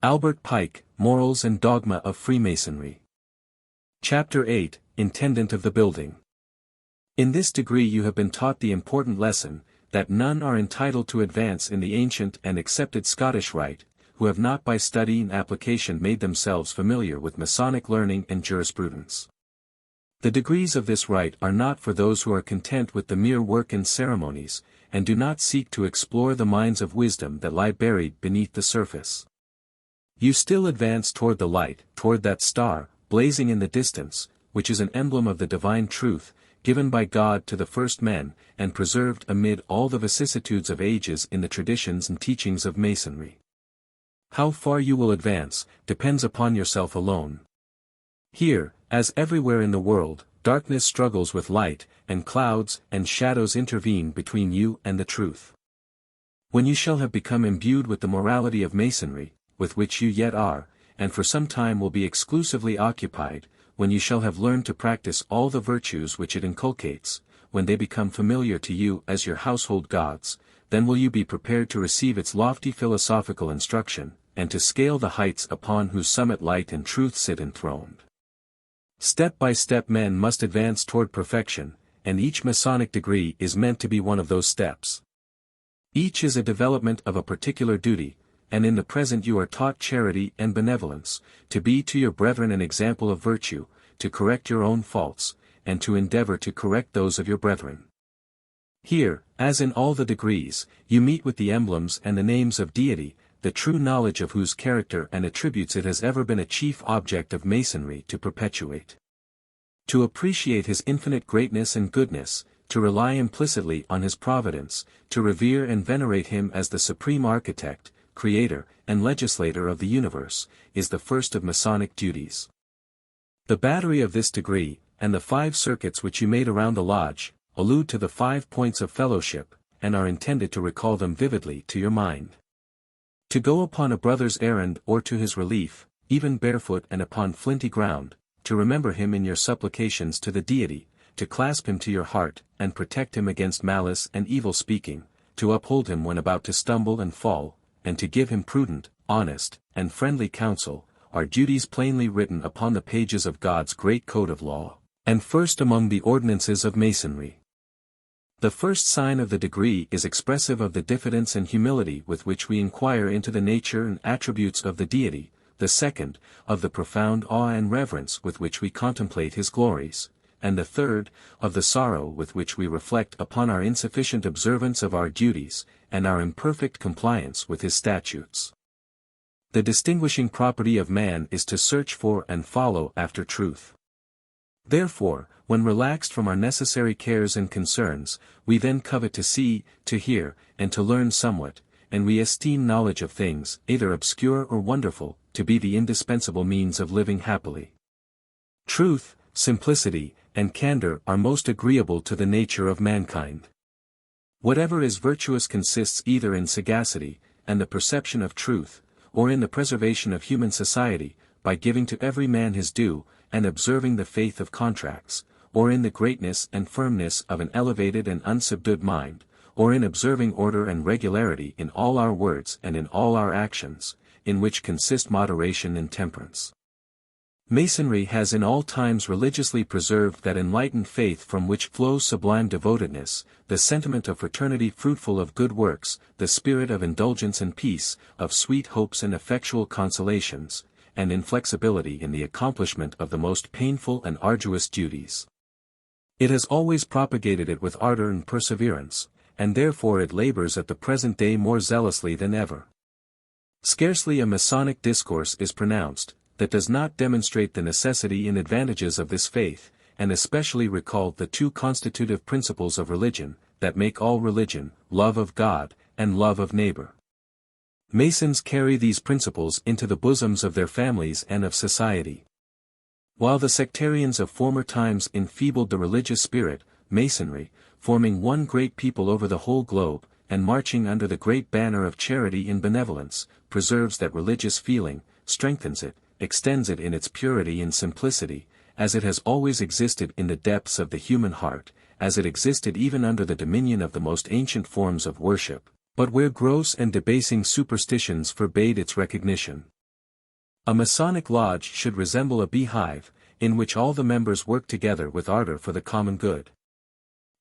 Albert Pike, Morals and Dogma of Freemasonry. Chapter 8, Intendant of the Building. In this degree you have been taught the important lesson, that none are entitled to advance in the ancient and accepted Scottish Rite, who have not by study and application made themselves familiar with Masonic learning and jurisprudence. The degrees of this rite are not for those who are content with the mere work and ceremonies, and do not seek to explore the mines of wisdom that lie buried beneath the surface. You still advance toward the light, toward that star, blazing in the distance, which is an emblem of the divine truth, given by God to the first men, and preserved amid all the vicissitudes of ages in the traditions and teachings of Masonry. How far you will advance, depends upon yourself alone. Here, as everywhere in the world, darkness struggles with light, and clouds and shadows intervene between you and the truth. When you shall have become imbued with the morality of Masonry, with which you yet are, and for some time will be exclusively occupied, when you shall have learned to practice all the virtues which it inculcates, when they become familiar to you as your household gods, then will you be prepared to receive its lofty philosophical instruction, and to scale the heights upon whose summit light and truth sit enthroned. Step by step men must advance toward perfection, and each Masonic degree is meant to be one of those steps. Each is a development of a particular duty, and in the present you are taught charity and benevolence, to be to your brethren an example of virtue, to correct your own faults, and to endeavor to correct those of your brethren. Here, as in all the degrees, you meet with the emblems and the names of deity, the true knowledge of whose character and attributes it has ever been a chief object of Masonry to perpetuate. To appreciate his infinite greatness and goodness, to rely implicitly on his providence, to revere and venerate him as the supreme architect, creator, and legislator of the universe, is the first of Masonic duties. The battery of this degree, and the 5 circuits which you made around the lodge, allude to the 5 points of fellowship, and are intended to recall them vividly to your mind. To go upon a brother's errand or to his relief, even barefoot and upon flinty ground, to remember him in your supplications to the deity, to clasp him to your heart, and protect him against malice and evil speaking, to uphold him when about to stumble and fall, and to give him prudent, honest, and friendly counsel, are duties plainly written upon the pages of God's great code of law, and first among the ordinances of Masonry. The first sign of the degree is expressive of the diffidence and humility with which we inquire into the nature and attributes of the deity, the second, of the profound awe and reverence with which we contemplate his glories, and the third, of the sorrow with which we reflect upon our insufficient observance of our duties, and our imperfect compliance with his statutes. The distinguishing property of man is to search for and follow after truth. Therefore, when relaxed from our necessary cares and concerns, we then covet to see, to hear, and to learn somewhat, and we esteem knowledge of things, either obscure or wonderful, to be the indispensable means of living happily. Truth, simplicity, and candor are most agreeable to the nature of mankind. Whatever is virtuous consists either in sagacity, and the perception of truth, or in the preservation of human society, by giving to every man his due, and observing the faith of contracts, or in the greatness and firmness of an elevated and unsubdued mind, or in observing order and regularity in all our words and in all our actions, in which consist moderation and temperance. Masonry has in all times religiously preserved that enlightened faith from which flows sublime devotedness, the sentiment of fraternity fruitful of good works, the spirit of indulgence and peace, of sweet hopes and effectual consolations, and inflexibility in the accomplishment of the most painful and arduous duties. It has always propagated it with ardor and perseverance, and therefore it labors at the present day more zealously than ever. Scarcely a Masonic discourse is pronounced that does not demonstrate the necessity and advantages of this faith, and especially recall the 2 constitutive principles of religion, that make all religion, love of God, and love of neighbor. Masons carry these principles into the bosoms of their families and of society. While the sectarians of former times enfeebled the religious spirit, Masonry, forming one great people over the whole globe, and marching under the great banner of charity and benevolence, preserves that religious feeling, strengthens it, extends it in its purity and simplicity, as it has always existed in the depths of the human heart, as it existed even under the dominion of the most ancient forms of worship, but where gross and debasing superstitions forbade its recognition. A Masonic lodge should resemble a beehive, in which all the members work together with ardor for the common good.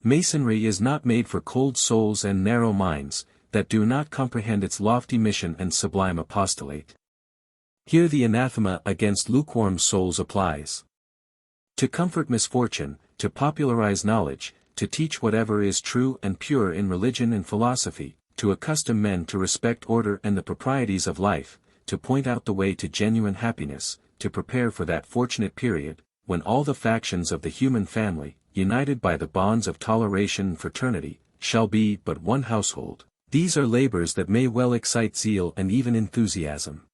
Masonry is not made for cold souls and narrow minds, that do not comprehend its lofty mission and sublime apostolate. Here the anathema against lukewarm souls applies. To comfort misfortune, to popularize knowledge, to teach whatever is true and pure in religion and philosophy, to accustom men to respect order and the proprieties of life, to point out the way to genuine happiness, to prepare for that fortunate period, when all the factions of the human family, united by the bonds of toleration and fraternity, shall be but one household. These are labors that may well excite zeal and even enthusiasm.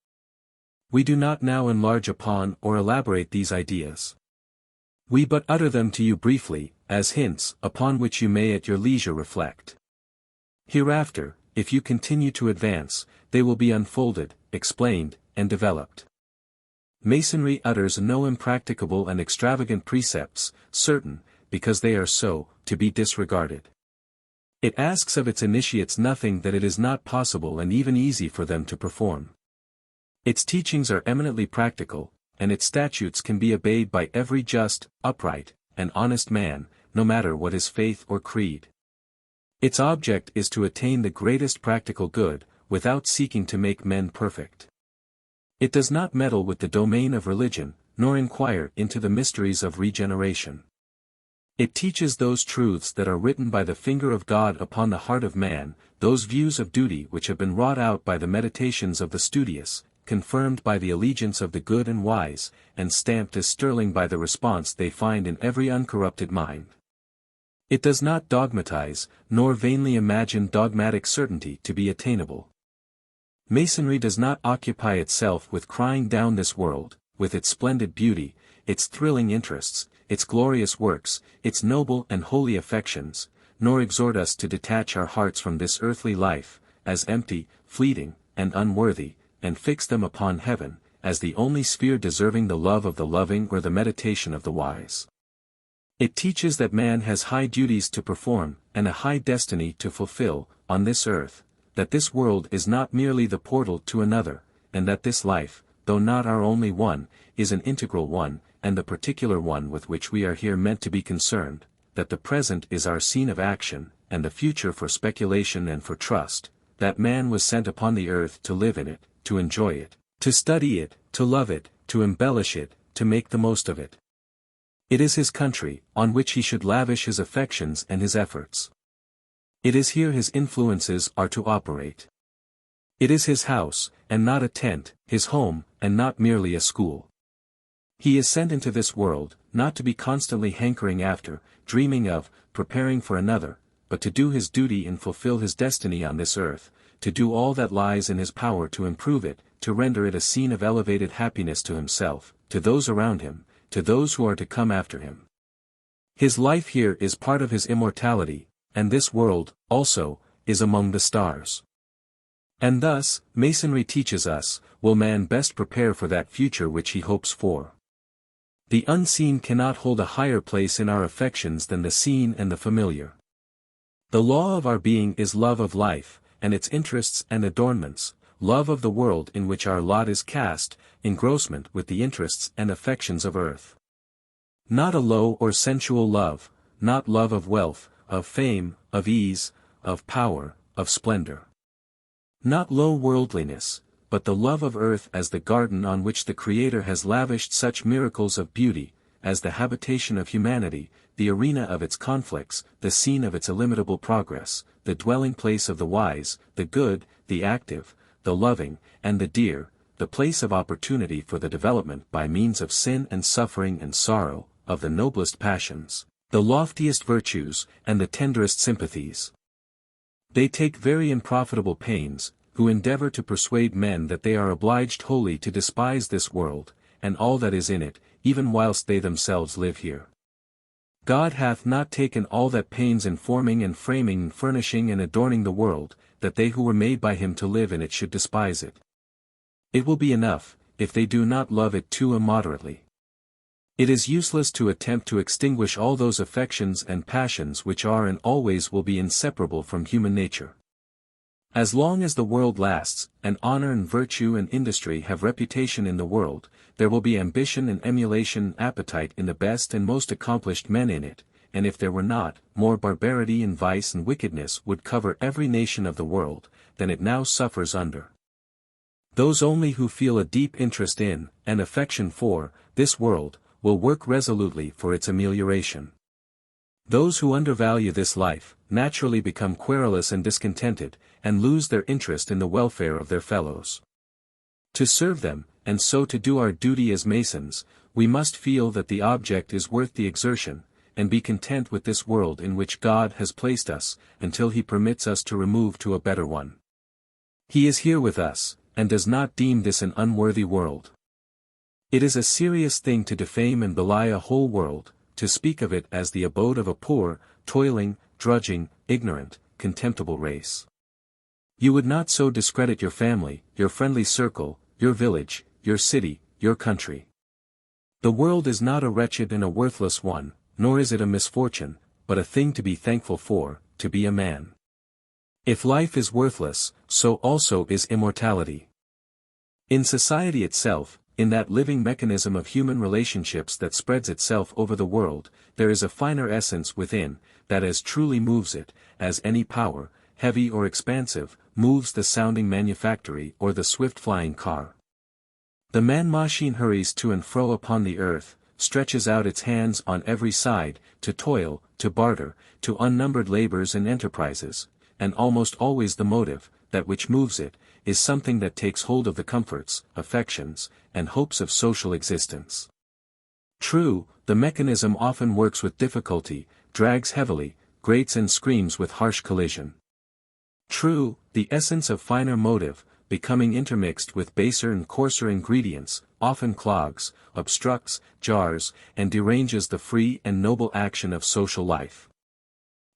We do not now enlarge upon or elaborate these ideas. We but utter them to you briefly, as hints, upon which you may at your leisure reflect. Hereafter, if you continue to advance, they will be unfolded, explained, and developed. Masonry utters no impracticable and extravagant precepts, certain, because they are so, to be disregarded. It asks of its initiates nothing that it is not possible and even easy for them to perform. Its teachings are eminently practical, and its statutes can be obeyed by every just, upright, and honest man, no matter what his faith or creed. Its object is to attain the greatest practical good, without seeking to make men perfect. It does not meddle with the domain of religion, nor inquire into the mysteries of regeneration. It teaches those truths that are written by the finger of God upon the heart of man, those views of duty which have been wrought out by the meditations of the studious, confirmed by the allegiance of the good and wise, and stamped as sterling by the response they find in every uncorrupted mind. It does not dogmatize, nor vainly imagine dogmatic certainty to be attainable. Masonry does not occupy itself with crying down this world, with its splendid beauty, its thrilling interests, its glorious works, its noble and holy affections, nor exhort us to detach our hearts from this earthly life, as empty, fleeting, and unworthy, and fix them upon heaven, as the only sphere deserving the love of the loving or the meditation of the wise. It teaches that man has high duties to perform, and a high destiny to fulfill, on this earth, that this world is not merely the portal to another, and that this life, though not our only one, is an integral one, and the particular one with which we are here meant to be concerned, that the present is our scene of action, and the future for speculation and for trust, that man was sent upon the earth to live in it, to enjoy it, to study it, to love it, to embellish it, to make the most of it. It is his country, on which he should lavish his affections and his efforts. It is here his influences are to operate. It is his house, and not a tent, his home, and not merely a school. He is sent into this world, not to be constantly hankering after, dreaming of, preparing for another, but to do his duty and fulfill his destiny on this earth, to do all that lies in his power to improve it, to render it a scene of elevated happiness to himself, to those around him, to those who are to come after him. His life here is part of his immortality, and this world, also, is among the stars. And thus, Masonry teaches us, will man best prepare for that future which he hopes for. The unseen cannot hold a higher place in our affections than the seen and the familiar. The law of our being is love of life, and its interests and adornments, love of the world in which our lot is cast, engrossment with the interests and affections of earth. Not a low or sensual love, not love of wealth, of fame, of ease, of power, of splendor. Not low worldliness, but the love of earth as the garden on which the Creator has lavished such miracles of beauty, as the habitation of humanity, the arena of its conflicts, the scene of its illimitable progress, the dwelling place of the wise, the good, the active, the loving, and the dear, the place of opportunity for the development by means of sin and suffering and sorrow, of the noblest passions, the loftiest virtues, and the tenderest sympathies. They take very unprofitable pains, who endeavor to persuade men that they are obliged wholly to despise this world, and all that is in it, even whilst they themselves live here. God hath not taken all that pains in forming and framing and furnishing and adorning the world, that they who were made by him to live in it should despise it. It will be enough, if they do not love it too immoderately. It is useless to attempt to extinguish all those affections and passions which are and always will be inseparable from human nature. As long as the world lasts, and honor and virtue and industry have reputation in the world, there will be ambition and emulation and appetite in the best and most accomplished men in it, and if there were not, more barbarity and vice and wickedness would cover every nation of the world, than it now suffers under. Those only who feel a deep interest in, and affection for, this world, will work resolutely for its amelioration. Those who undervalue this life, naturally become querulous and discontented, and lose their interest in the welfare of their fellows. To serve them, and so to do our duty as Masons, we must feel that the object is worth the exertion, and be content with this world in which God has placed us, until He permits us to remove to a better one. He is here with us, and does not deem this an unworthy world. It is a serious thing to defame and belie a whole world, to speak of it as the abode of a poor, toiling, drudging, ignorant, contemptible race. You would not so discredit your family, your friendly circle, your village, your city, your country. The world is not a wretched and a worthless one, nor is it a misfortune, but a thing to be thankful for, to be a man. If life is worthless, so also is immortality. In society itself, in that living mechanism of human relationships that spreads itself over the world, there is a finer essence within, that as truly moves it, as any power, heavy or expansive, moves the sounding manufactory or the swift-flying car. The man-machine hurries to and fro upon the earth, stretches out its hands on every side, to toil, to barter, to unnumbered labors and enterprises, and almost always the motive, that which moves it, is something that takes hold of the comforts, affections, and hopes of social existence. True, the mechanism often works with difficulty, drags heavily, grates and screams with harsh collision. True, the essence of finer motive, becoming intermixed with baser and coarser ingredients, often clogs, obstructs, jars, and deranges the free and noble action of social life.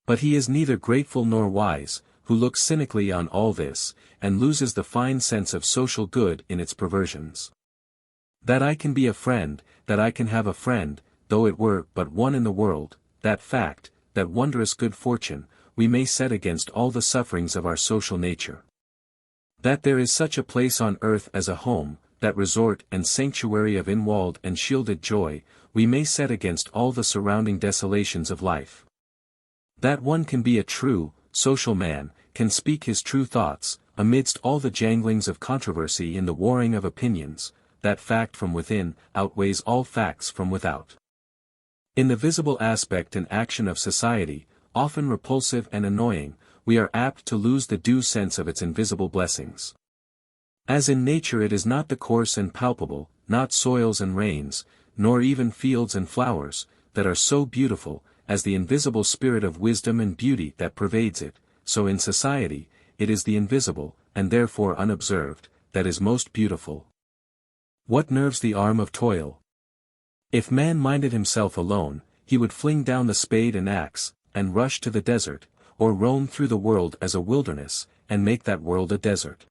But he is neither grateful nor wise, who looks cynically on all this, and loses the fine sense of social good in its perversions. That I can be a friend, that I can have a friend, though it were but one in the world, that fact, that wondrous good fortune, we may set against all the sufferings of our social nature. That there is such a place on earth as a home, that resort and sanctuary of inwalled and shielded joy, we may set against all the surrounding desolations of life. That one can be a true, social man, can speak his true thoughts, amidst all the janglings of controversy and the warring of opinions, that fact from within outweighs all facts from without. In the visible aspect and action of society, often repulsive and annoying, we are apt to lose the due sense of its invisible blessings. As in nature it is not the coarse and palpable, not soils and rains, nor even fields and flowers, that are so beautiful, as the invisible spirit of wisdom and beauty that pervades it, so in society, it is the invisible, and therefore unobserved, that is most beautiful. What nerves the arm of toil? If man minded himself alone, he would fling down the spade and axe, and rush to the desert, or roam through the world as a wilderness, and make that world a desert.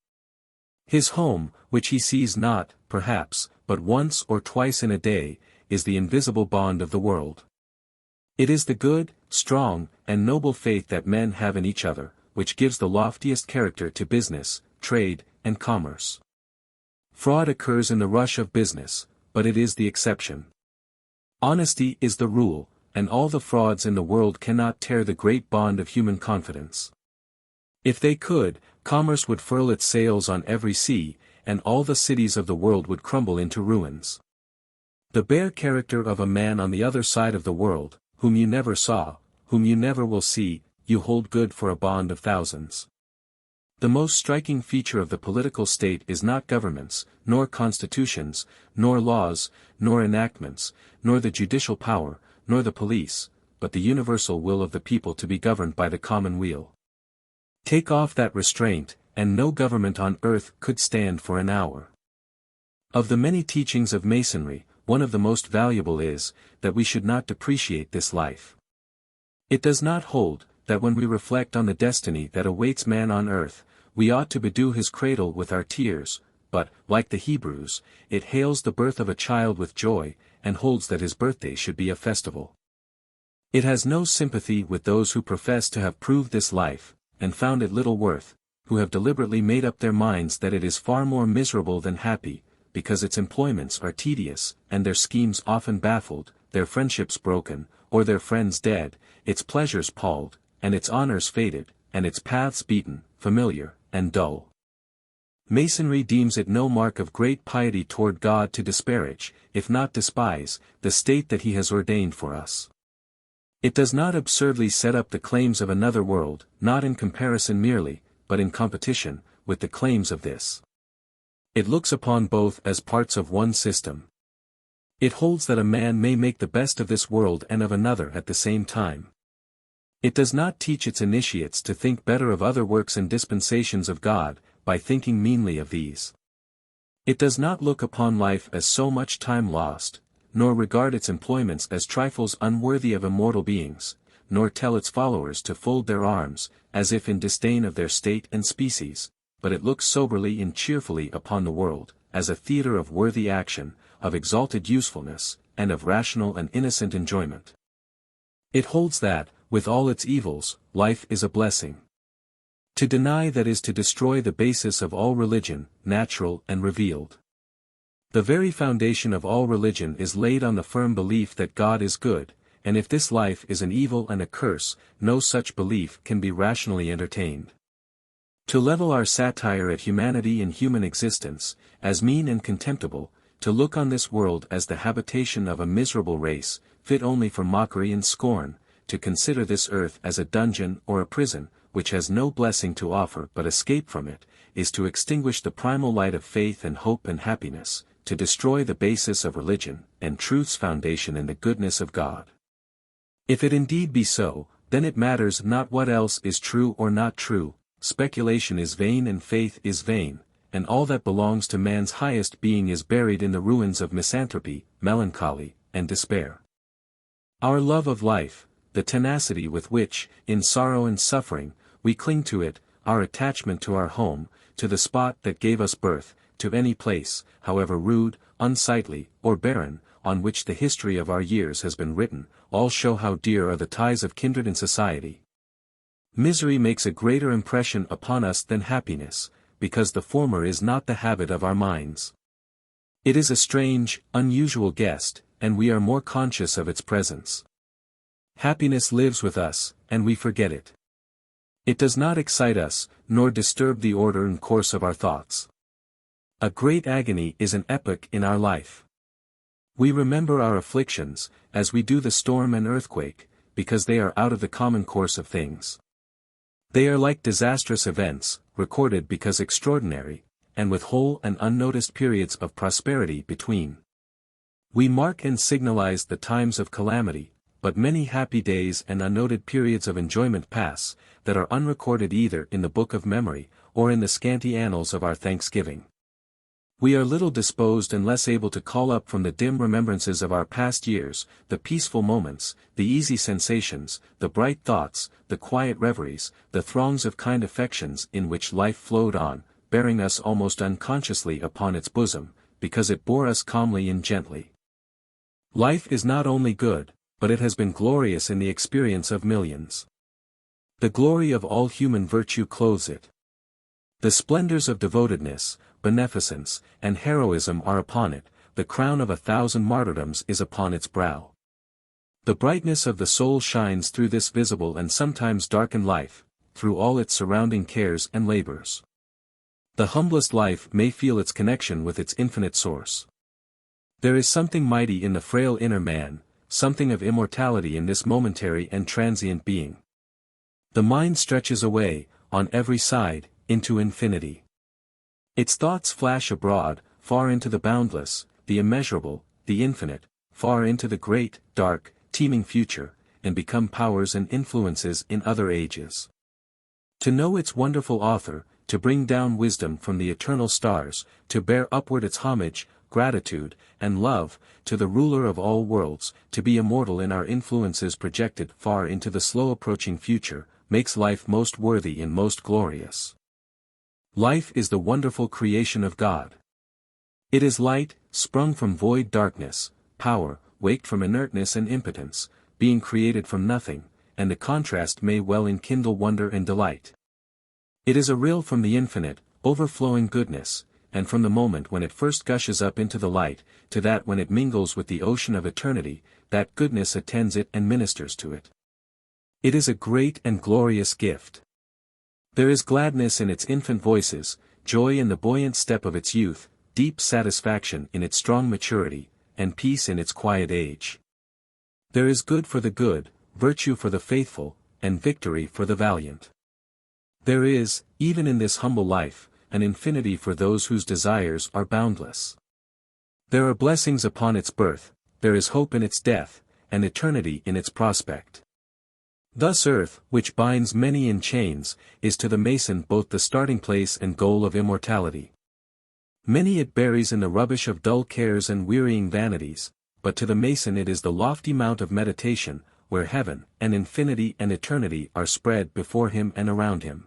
His home, which he sees not, perhaps, but once or twice in a day, is the invisible bond of the world. It is the good, strong, and noble faith that men have in each other, which gives the loftiest character to business, trade, and commerce. Fraud occurs in the rush of business, but it is the exception. Honesty is the rule, and all the frauds in the world cannot tear the great bond of human confidence. If they could, commerce would furl its sails on every sea, and all the cities of the world would crumble into ruins. The bare character of a man on the other side of the world, whom you never saw, whom you never will see, you hold good for a bond of thousands. The most striking feature of the political state is not governments, nor constitutions, nor laws, nor enactments, nor the judicial power, nor the police, but the universal will of the people to be governed by the common weal. Take off that restraint, and no government on earth could stand for an hour. Of the many teachings of Masonry, one of the most valuable is, that we should not depreciate this life. It does not hold, that when we reflect on the destiny that awaits man on earth, we ought to bedew his cradle with our tears, but, like the Hebrews, it hails the birth of a child with joy, and holds that his birthday should be a festival. It has no sympathy with those who profess to have proved this life, and found it little worth, who have deliberately made up their minds that it is far more miserable than happy, because its employments are tedious, and their schemes often baffled, their friendships broken, or their friends dead, its pleasures palled, and its honors faded, and its paths beaten, familiar, and dull. Masonry deems it no mark of great piety toward God to disparage, if not despise, the state that He has ordained for us. It does not absurdly set up the claims of another world, not in comparison merely, but in competition, with the claims of this. It looks upon both as parts of one system. It holds that a man may make the best of this world and of another at the same time. It does not teach its initiates to think better of other works and dispensations of God, by thinking meanly of these. It does not look upon life as so much time lost, nor regard its employments as trifles unworthy of immortal beings, nor tell its followers to fold their arms, as if in disdain of their state and species, but it looks soberly and cheerfully upon the world, as a theatre of worthy action, of exalted usefulness, and of rational and innocent enjoyment. It holds that, with all its evils, life is a blessing. To deny that is to destroy the basis of all religion, natural and revealed. The very foundation of all religion is laid on the firm belief that God is good, and if this life is an evil and a curse, no such belief can be rationally entertained. To level our satire at humanity and human existence, as mean and contemptible, to look on this world as the habitation of a miserable race, fit only for mockery and scorn, to consider this earth as a dungeon or a prison, which has no blessing to offer but escape from it, is to extinguish the primal light of faith and hope and happiness, to destroy the basis of religion, and truth's foundation in the goodness of God. If it indeed be so, then it matters not what else is true or not true, speculation is vain and faith is vain, and all that belongs to man's highest being is buried in the ruins of misanthropy, melancholy, and despair. Our love of life, the tenacity with which, in sorrow and suffering, we cling to it, our attachment to our home, to the spot that gave us birth, to any place, however rude, unsightly, or barren, on which the history of our years has been written, all show how dear are the ties of kindred and society. Misery makes a greater impression upon us than happiness, because the former is not the habit of our minds. It is a strange, unusual guest, and we are more conscious of its presence. Happiness lives with us, and we forget it. It does not excite us, nor disturb the order and course of our thoughts. A great agony is an epoch in our life. We remember our afflictions, as we do the storm and earthquake, because they are out of the common course of things. They are like disastrous events, recorded because extraordinary, and with whole and unnoticed periods of prosperity between. We mark and signalize the times of calamity, but many happy days and unnoted periods of enjoyment pass, that are unrecorded either in the book of memory, or in the scanty annals of our thanksgiving. We are little disposed and less able to call up from the dim remembrances of our past years, the peaceful moments, the easy sensations, the bright thoughts, the quiet reveries, the throngs of kind affections in which life flowed on, bearing us almost unconsciously upon its bosom, because it bore us calmly and gently. Life is not only good, but it has been glorious in the experience of millions. The glory of all human virtue clothes it. The splendors of devotedness, beneficence, and heroism are upon it, the crown of 1,000 martyrdoms is upon its brow. The brightness of the soul shines through this visible and sometimes darkened life, through all its surrounding cares and labors. The humblest life may feel its connection with its infinite source. There is something mighty in the frail inner man, something of immortality in this momentary and transient being. The mind stretches away, on every side, into infinity. Its thoughts flash abroad, far into the boundless, the immeasurable, the infinite, far into the great, dark, teeming future, and become powers and influences in other ages. To know its wonderful author, to bring down wisdom from the eternal stars, to bear upward its homage, gratitude, and love, to the ruler of all worlds, to be immortal in our influences projected far into the slow approaching future, makes life most worthy and most glorious. Life is the wonderful creation of God. It is light, sprung from void darkness, power, waked from inertness and impotence, being created from nothing, and the contrast may well enkindle wonder and delight. It is a rill from the infinite, overflowing goodness, and from the moment when it first gushes up into the light, to that when it mingles with the ocean of eternity, that goodness attends it and ministers to it. It is a great and glorious gift. There is gladness in its infant voices, joy in the buoyant step of its youth, deep satisfaction in its strong maturity, and peace in its quiet age. There is good for the good, virtue for the faithful, and victory for the valiant. There is, even in this humble life, an infinity for those whose desires are boundless. There are blessings upon its birth, there is hope in its death, and eternity in its prospect. Thus earth, which binds many in chains, is to the Mason both the starting place and goal of immortality. Many it buries in the rubbish of dull cares and wearying vanities, but to the Mason it is the lofty mount of meditation, where heaven, and infinity and eternity are spread before him and around him.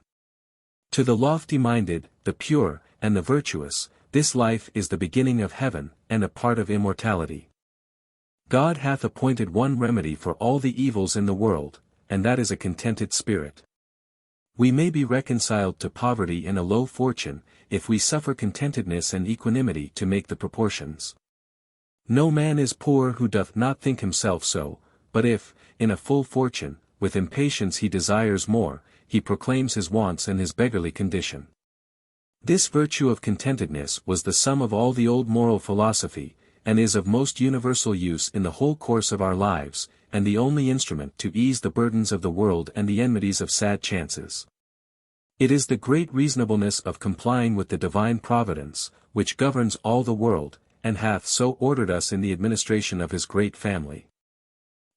To the lofty-minded, the pure, and the virtuous, this life is the beginning of heaven, and a part of immortality. God hath appointed one remedy for all the evils in the world, and that is a contented spirit. We may be reconciled to poverty and a low fortune, if we suffer contentedness and equanimity to make the proportions. No man is poor who doth not think himself so, but if, in a full fortune, with impatience he desires more, he proclaims his wants and his beggarly condition. This virtue of contentedness was the sum of all the old moral philosophy, and is of most universal use in the whole course of our lives, and the only instrument to ease the burdens of the world and the enmities of sad chances. It is the great reasonableness of complying with the divine providence, which governs all the world, and hath so ordered us in the administration of his great family.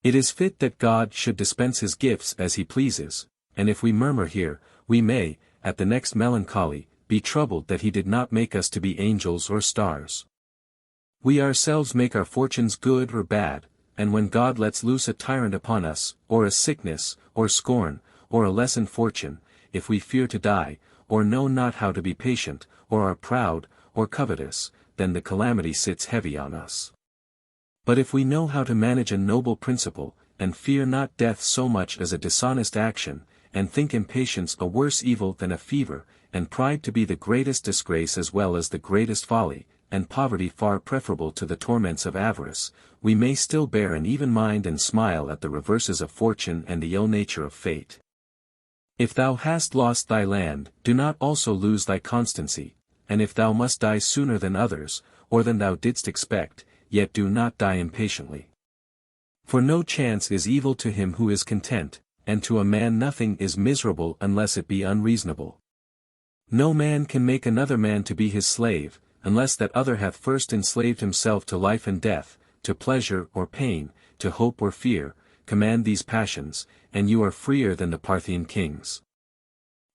It is fit that God should dispense his gifts as he pleases, and if we murmur here, we may, at the next melancholy, be troubled that he did not make us to be angels or stars. We ourselves make our fortunes good or bad, and when God lets loose a tyrant upon us, or a sickness, or scorn, or a lessened fortune, if we fear to die, or know not how to be patient, or are proud, or covetous, then the calamity sits heavy on us. But if we know how to manage a noble principle, and fear not death so much as a dishonest action, and think impatience a worse evil than a fever, and pride to be the greatest disgrace as well as the greatest folly, and poverty far preferable to the torments of avarice, we may still bear an even mind and smile at the reverses of fortune and the ill nature of fate. If thou hast lost thy land, do not also lose thy constancy, and if thou must die sooner than others, or than thou didst expect, yet do not die impatiently. For no chance is evil to him who is content, and to a man nothing is miserable unless it be unreasonable. No man can make another man to be his slave, unless that other hath first enslaved himself to life and death, to pleasure or pain, to hope or fear. Command these passions, and you are freer than the Parthian kings.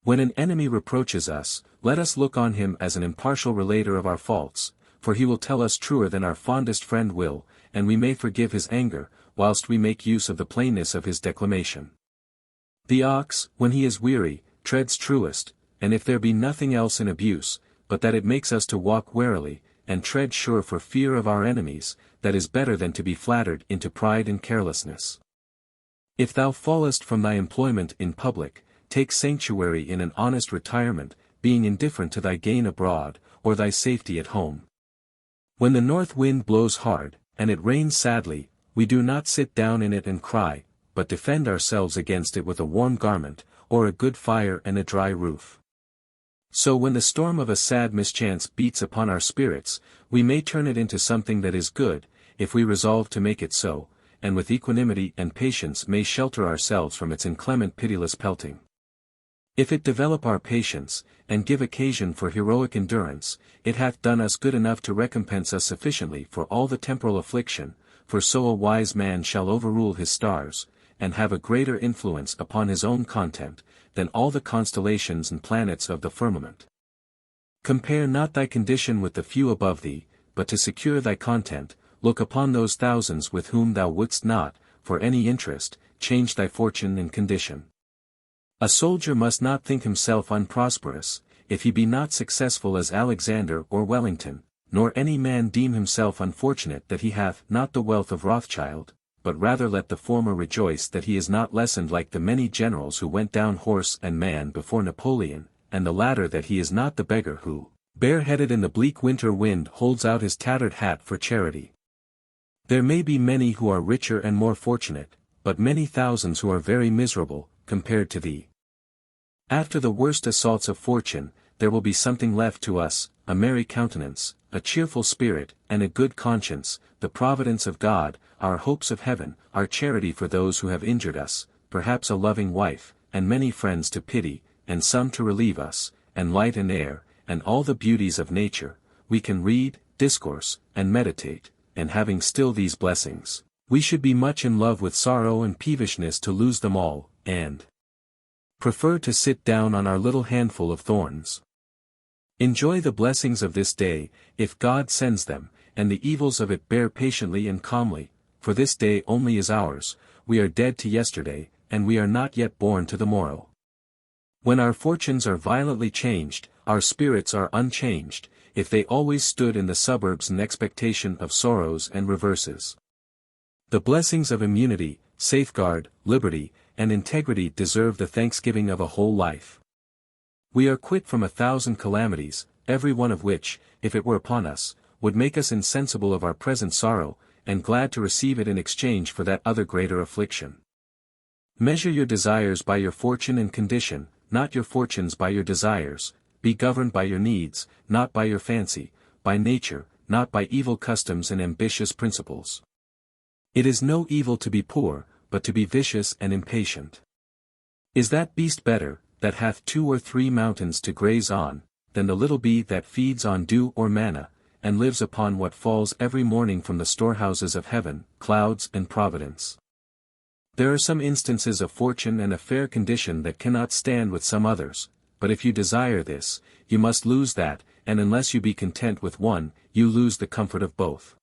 When an enemy reproaches us, let us look on him as an impartial relater of our faults, for he will tell us truer than our fondest friend will, and we may forgive his anger, whilst we make use of the plainness of his declamation. The ox, when he is weary, treads truest, and if there be nothing else in abuse, but that it makes us to walk warily, and tread sure for fear of our enemies, that is better than to be flattered into pride and carelessness. If thou fallest from thy employment in public, take sanctuary in an honest retirement, being indifferent to thy gain abroad, or thy safety at home. When the north wind blows hard, and it rains sadly, we do not sit down in it and cry, but defend ourselves against it with a warm garment, or a good fire and a dry roof. So when the storm of a sad mischance beats upon our spirits, we may turn it into something that is good, if we resolve to make it so, and with equanimity and patience may shelter ourselves from its inclement pitiless pelting. If it develop our patience, and give occasion for heroic endurance, it hath done us good enough to recompense us sufficiently for all the temporal affliction, for so a wise man shall overrule his stars, and have a greater influence upon his own content, than all the constellations and planets of the firmament. Compare not thy condition with the few above thee, but to secure thy content, look upon those thousands with whom thou wouldst not, for any interest, change thy fortune and condition. A soldier must not think himself unprosperous, if he be not successful as Alexander or Wellington, nor any man deem himself unfortunate that he hath not the wealth of Rothschild, but rather let the former rejoice that he is not lessened like the many generals who went down horse and man before Napoleon, and the latter that he is not the beggar who, bareheaded in the bleak winter wind, holds out his tattered hat for charity. There may be many who are richer and more fortunate, but many thousands who are very miserable, compared to thee. After the worst assaults of fortune, there will be something left to us, a merry countenance, a cheerful spirit, and a good conscience, the providence of God, our hopes of heaven, our charity for those who have injured us, perhaps a loving wife, and many friends to pity, and some to relieve us, and light and air, and all the beauties of nature. We can read, discourse, and meditate, and having still these blessings, we should be much in love with sorrow and peevishness to lose them all, and prefer to sit down on our little handful of thorns. Enjoy the blessings of this day, if God sends them, and the evils of it bear patiently and calmly, for this day only is ours. We are dead to yesterday, and we are not yet born to the morrow. When our fortunes are violently changed, our spirits are unchanged, if they always stood in the suburbs in expectation of sorrows and reverses. The blessings of immunity, safeguard, liberty, and integrity deserve the thanksgiving of a whole life. We are quit from 1,000 calamities, every one of which, if it were upon us, would make us insensible of our present sorrow, and glad to receive it in exchange for that other greater affliction. Measure your desires by your fortune and condition, not your fortunes by your desires. Be governed by your needs, not by your fancy, by nature, not by evil customs and ambitious principles. It is no evil to be poor, but to be vicious and impatient. Is that beast better, that hath 2 or 3 mountains to graze on, than the little bee that feeds on dew or manna, and lives upon what falls every morning from the storehouses of heaven, clouds and providence? There are some instances of fortune and a fair condition that cannot stand with some others, but if you desire this, you must lose that, and unless you be content with one, you lose the comfort of both.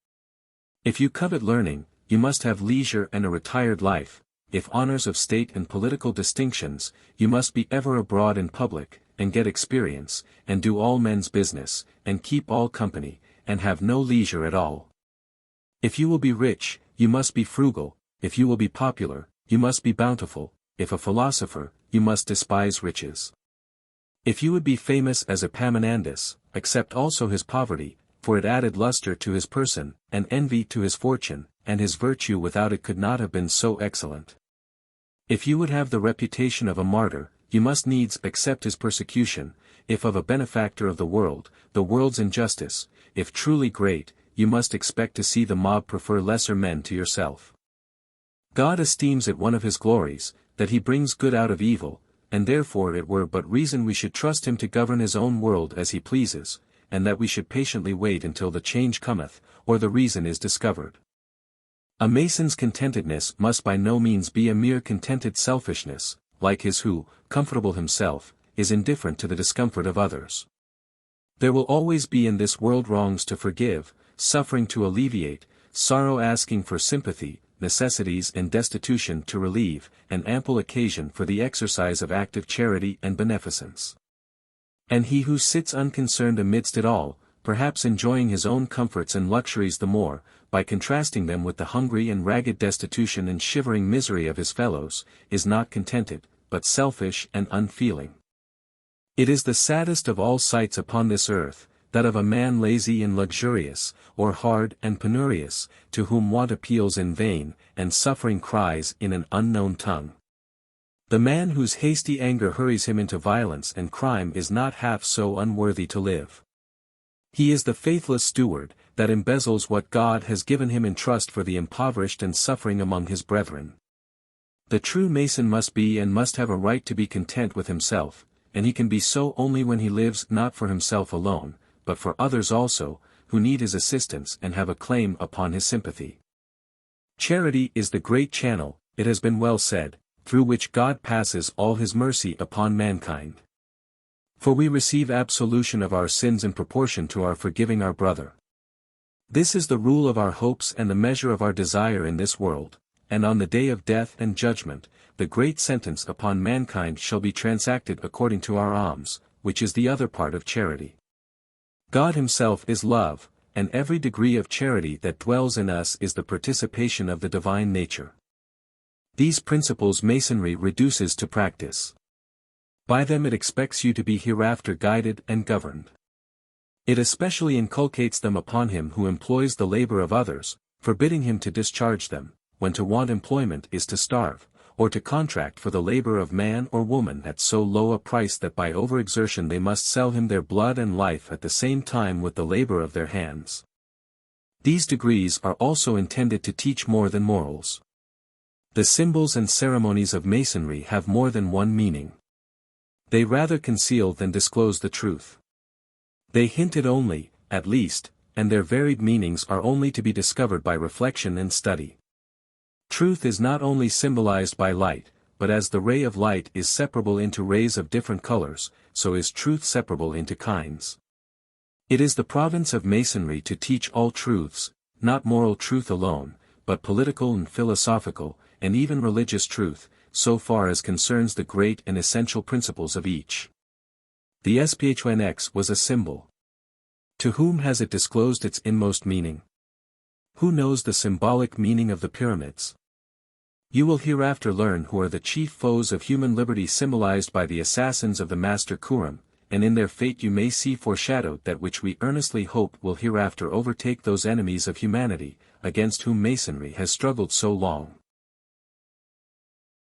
If you covet learning, you must have leisure and a retired life. If honors of state and political distinctions, you must be ever abroad in public, and get experience, and do all men's business, and keep all company, and have no leisure at all. If you will be rich, you must be frugal. If you will be popular, you must be bountiful. If a philosopher, you must despise riches. If you would be famous as Epaminondas, accept also his poverty, for it added luster to his person, and envy to his fortune, and his virtue without it could not have been so excellent. If you would have the reputation of a martyr, you must needs accept his persecution. If of a benefactor of the world's injustice, if truly great, you must expect to see the mob prefer lesser men to yourself. God esteems it one of his glories, that he brings good out of evil, and therefore it were but reason we should trust him to govern his own world as he pleases, and that we should patiently wait until the change cometh, or the reason is discovered. A Mason's contentedness must by no means be a mere contented selfishness, like his who, comfortable himself, is indifferent to the discomfort of others. There will always be in this world wrongs to forgive, suffering to alleviate, sorrow asking for sympathy, necessities and destitution to relieve, and ample occasion for the exercise of active charity and beneficence. And he who sits unconcerned amidst it all, perhaps enjoying his own comforts and luxuries the more, by contrasting them with the hungry and ragged destitution and shivering misery of his fellows, is not contented, but selfish and unfeeling. It is the saddest of all sights upon this earth, that of a man lazy and luxurious, or hard and penurious, to whom want appeals in vain, and suffering cries in an unknown tongue. The man whose hasty anger hurries him into violence and crime is not half so unworthy to live. He is the faithless steward, that embezzles what God has given him in trust for the impoverished and suffering among his brethren. The true Mason must be and must have a right to be content with himself, and he can be so only when he lives not for himself alone, but for others also, who need his assistance and have a claim upon his sympathy. Charity is the great channel, it has been well said, through which God passes all his mercy upon mankind. For we receive absolution of our sins in proportion to our forgiving our brother. This is the rule of our hopes and the measure of our desire in this world, and on the day of death and judgment, the great sentence upon mankind shall be transacted according to our alms, which is the other part of charity. God himself is love, and every degree of charity that dwells in us is the participation of the divine nature. These principles Masonry reduces to practice. By them it expects you to be hereafter guided and governed. It especially inculcates them upon him who employs the labor of others, forbidding him to discharge them, when to want employment is to starve, or to contract for the labor of man or woman at so low a price that by overexertion they must sell him their blood and life at the same time with the labor of their hands. These degrees are also intended to teach more than morals. The symbols and ceremonies of Masonry have more than one meaning. They rather conceal than disclose the truth. They hint it only, at least, and their varied meanings are only to be discovered by reflection and study. Truth is not only symbolized by light, but as the ray of light is separable into rays of different colors, so is truth separable into kinds. It is the province of Masonry to teach all truths, not moral truth alone, but political and philosophical, and even religious truth, so far as concerns the great and essential principles of each. The SPHNX was a symbol. To whom has it disclosed its inmost meaning? Who knows the symbolic meaning of the pyramids? You will hereafter learn who are the chief foes of human liberty symbolized by the assassins of the Master Kuram, and in their fate you may see foreshadowed that which we earnestly hope will hereafter overtake those enemies of humanity, against whom Masonry has struggled so long.